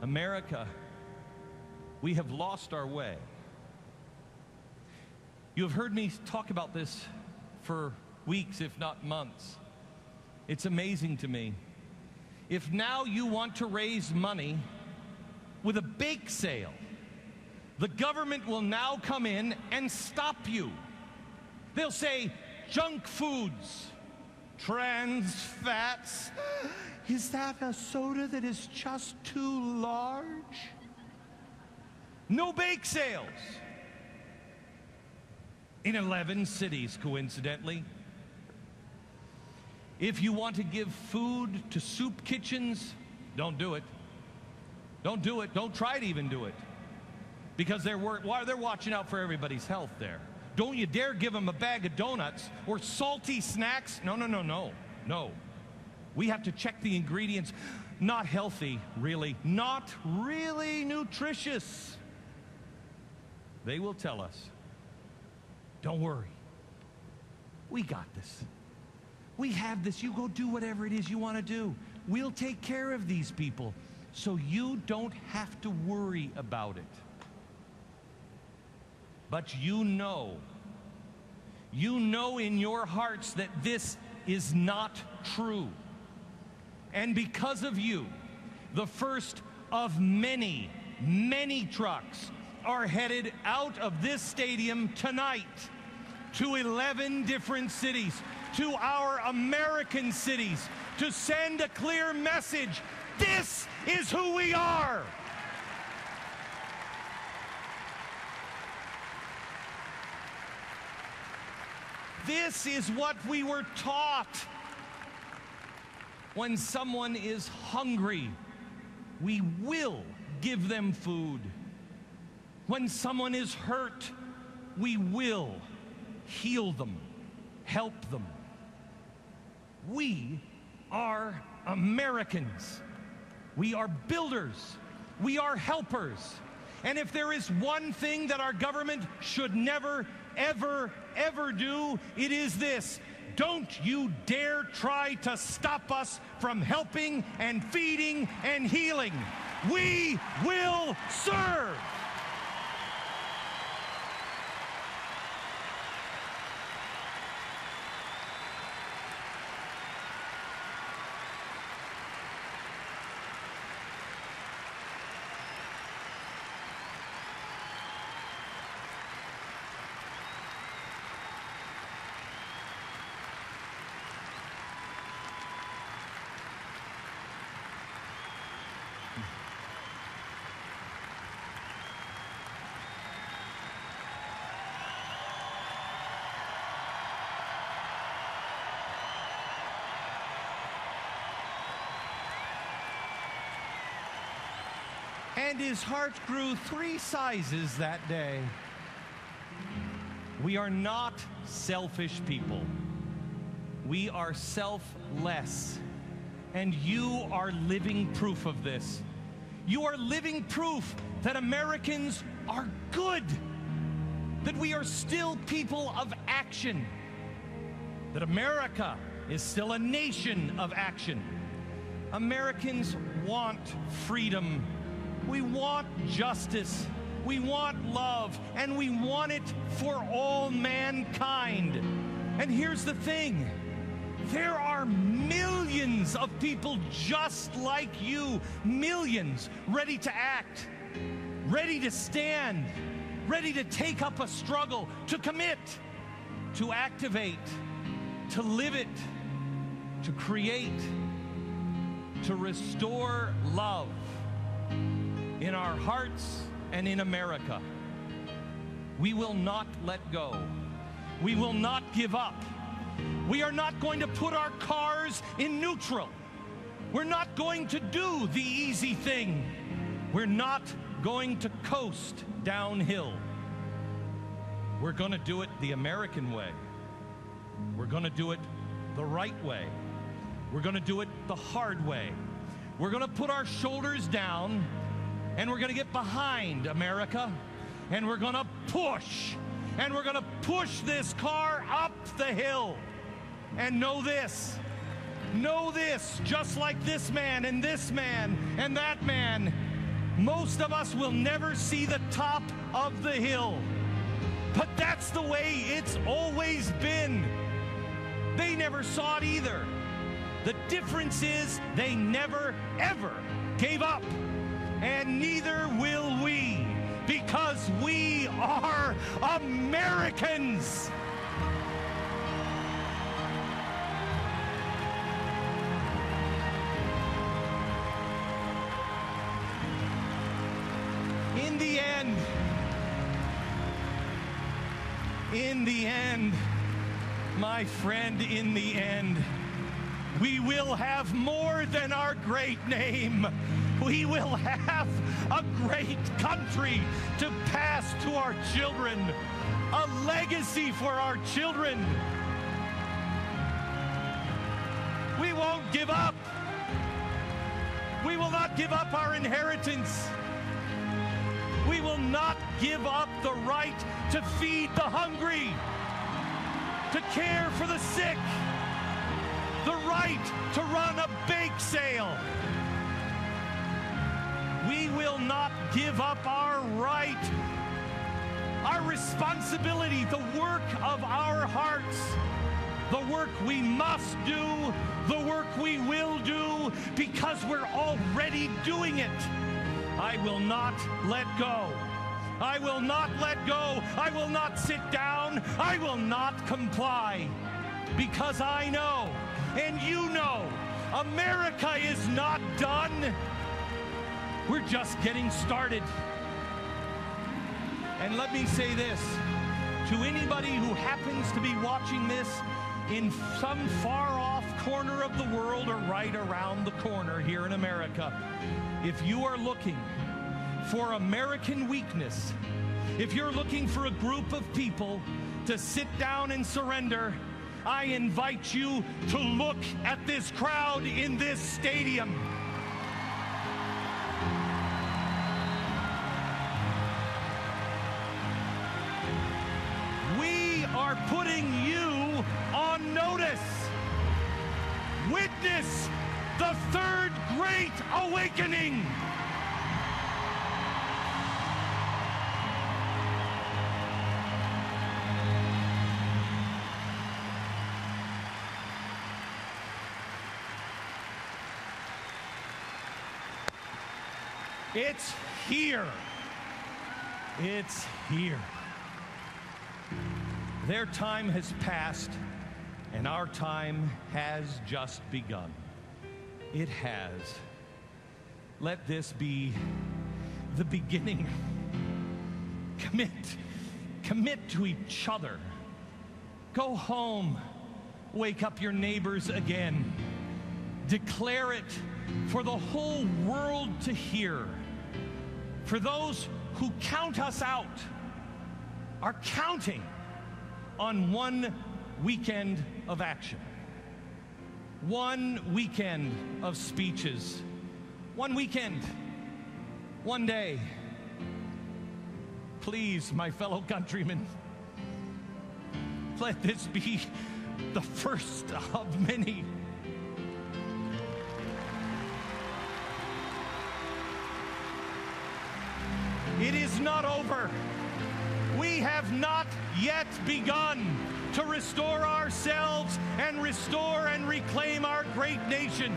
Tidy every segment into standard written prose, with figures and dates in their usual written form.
America, we have lost our way. You have heard me talk about this for weeks, if not months. It's amazing to me. If now you want to raise money with a bake sale, the government will now come in and stop you. They'll say, junk foods, trans fats. Is that a soda that is just too large? No bake sales. In 11 cities, coincidentally. If you want to give food to soup kitchens, don't do it. Don't do it. Don't try to even do it. Because they're watching out for everybody's health there. Don't you dare give them a bag of donuts or salty snacks. No, no, no, no, no. We have to check the ingredients. Not healthy, really. Not really nutritious. They will tell us, don't worry. We got this. We have this. You go do whatever it is you want to do. We'll take care of these people so you don't have to worry about it. But you know in your hearts that this is not true. And because of you, the first of many, many trucks are headed out of this stadium tonight to 11 different cities, to our American cities, to send a clear message. This is who we are. This is what we were taught. When someone is hungry, we will give them food. When someone is hurt, we will heal them, help them. We are Americans. We are builders. We are helpers. And if there is one thing that our government should never, ever, ever do, it is this. Don't you dare try to stop us from helping and feeding and healing. We will serve. And his heart grew 3 sizes that day. We are not selfish people. We are selfless. And you are living proof of this. You are living proof that Americans are good. That we are still people of action. That America is still a nation of action. Americans want freedom. We want justice, we want love, and we want it for all mankind. And here's the thing, there are millions of people just like you, millions ready to act, ready to stand, ready to take up a struggle, to commit, to activate, to live it, to create, to restore love in our hearts and in America. We will not let go. We will not give up. We are not going to put our cars in neutral. We're not going to do the easy thing. We're not going to coast downhill. We're going to do it the American way. We're going to do it the right way. We're going to do it the hard way. We're going to put our shoulders down, and we're going to get behind America, and we're going to push, and we're going to push this car up the hill. And know this, just like this man and that man, Most of us will never see the top of the hill. But that's the way it's always been. They never saw it either. The difference is they never, ever gave up. And neither will we, because we are Americans. In the end, my friend, in the end, we will have more than our great name. We will have a great country to pass to our children, a legacy for our children. We won't give up. We will not give up our inheritance. We will not give up the right to feed the hungry, to care for the sick, the right to run a bake sale. We will not give up our right, our responsibility, the work of our hearts, the work we must do, the work we will do, because we're already doing it. I will not let go. I will not let go. I will not sit down. I will not comply. Because I know, and you know, America is not done. We're just getting started. And let me say this to anybody who happens to be watching this in some far-off corner of the world or right around the corner here in America. If you are looking for American weakness, if you're looking for a group of people to sit down and surrender, I invite you to look at this crowd in this stadium. We are putting you on notice. Witness the third great awakening. It's here. It's here. Their time has passed, and our time has just begun. It has. Let this be the beginning. Commit to each other. Go home. Wake up your neighbors again. Declare it for the whole world to hear. For those who count us out are counting on one weekend of action. One weekend of speeches. One weekend. One day. Please, my fellow countrymen, let this be the first of many. It is not over. We have not yet begun to restore ourselves and restore and reclaim our great nation.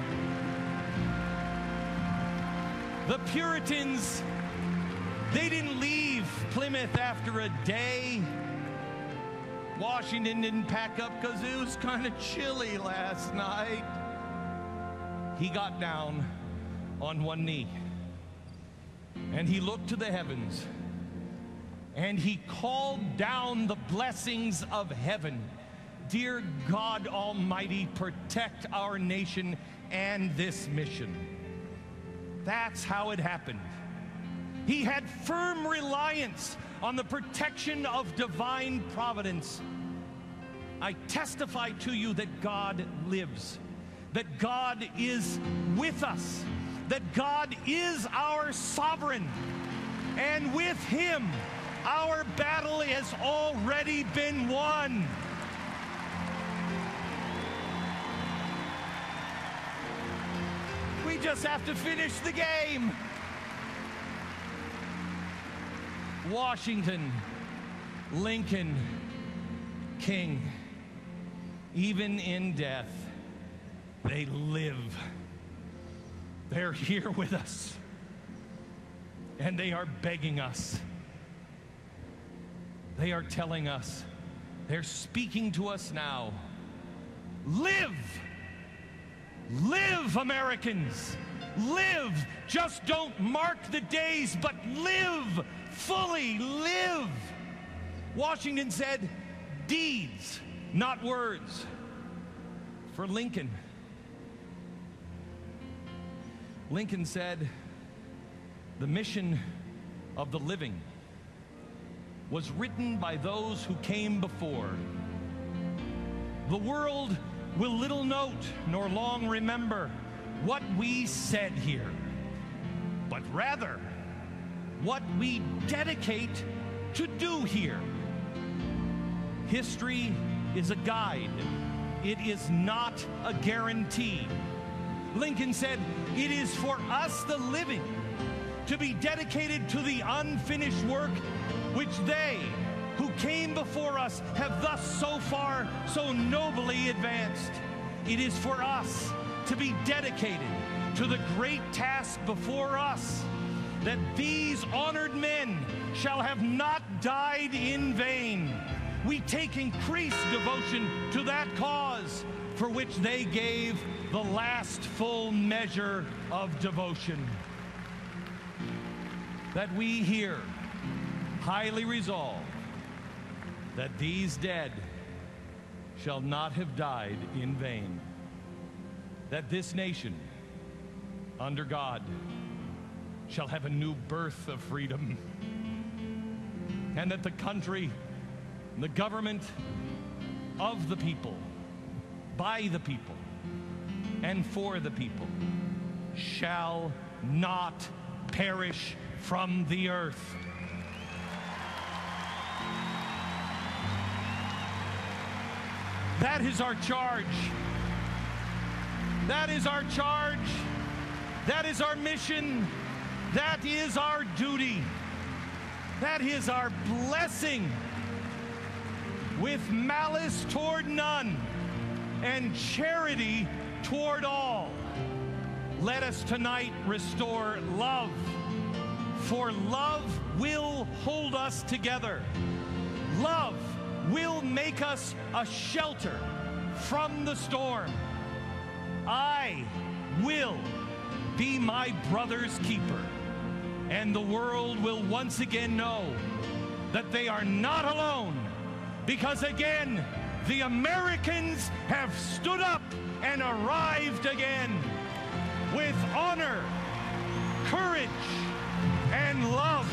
The Puritans, they didn't leave Plymouth after a day. Washington didn't pack up because it was kind of chilly last night. He got down on one knee and he looked to the heavens and he called down the blessings of heaven. Dear God Almighty, protect our nation and this mission. That's how it happened. He had firm reliance on the protection of divine providence. I testify to you that God lives, that God is with us, that God is our sovereign, and with him, our battle has already been won. We just have to finish the game. Washington, Lincoln, King, even in death, they live. They're here with us, and they are begging us. They are telling us, they're speaking to us now. Live! Live, Americans! Live! Just don't mark the days, but live fully. Live! Washington said, deeds, not words. For Lincoln, Lincoln said, the mission of the living was written by those who came before. The world will little note nor long remember what we said here, but rather what we dedicate to do here. History is a guide. It is not a guarantee. Lincoln said, it is for us, the living, to be dedicated to the unfinished work which they who came before us have thus so far so nobly advanced. It is for us to be dedicated to the great task before us, that these honored men shall have not died in vain. We take increased devotion to that cause for which they gave the last full measure of devotion. That we here highly resolve that these dead shall not have died in vain. That this nation, under God, shall have a new birth of freedom. And that the country, the government of the people, by the people, and for the people, shall not perish from the earth. That is our charge. That is our charge. That is our mission. That is our duty. That is our blessing. With malice toward none and charity toward all, let us tonight restore love, for love will hold us together. Love will make us a shelter from the storm. I will be my brother's keeper, and the world will once again know that they are not alone, because again, the Americans have stood up and arrived again with honor, courage, and love.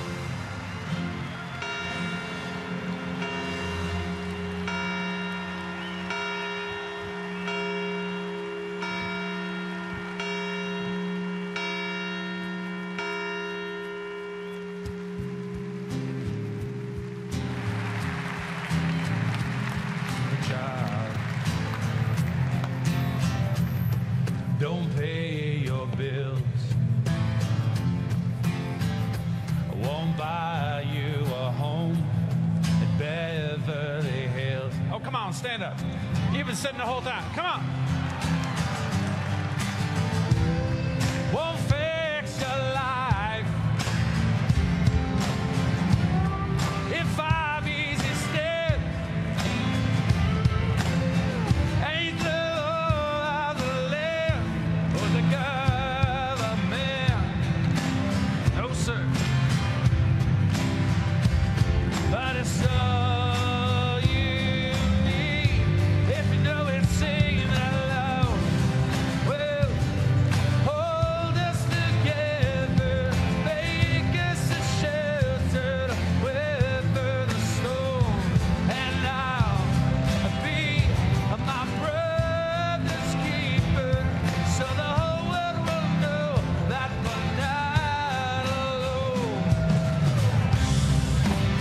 Don't pay your bills. I won't buy you a home in Beverly Hills. Oh, come on, stand up. You've been sitting the whole time. Come on.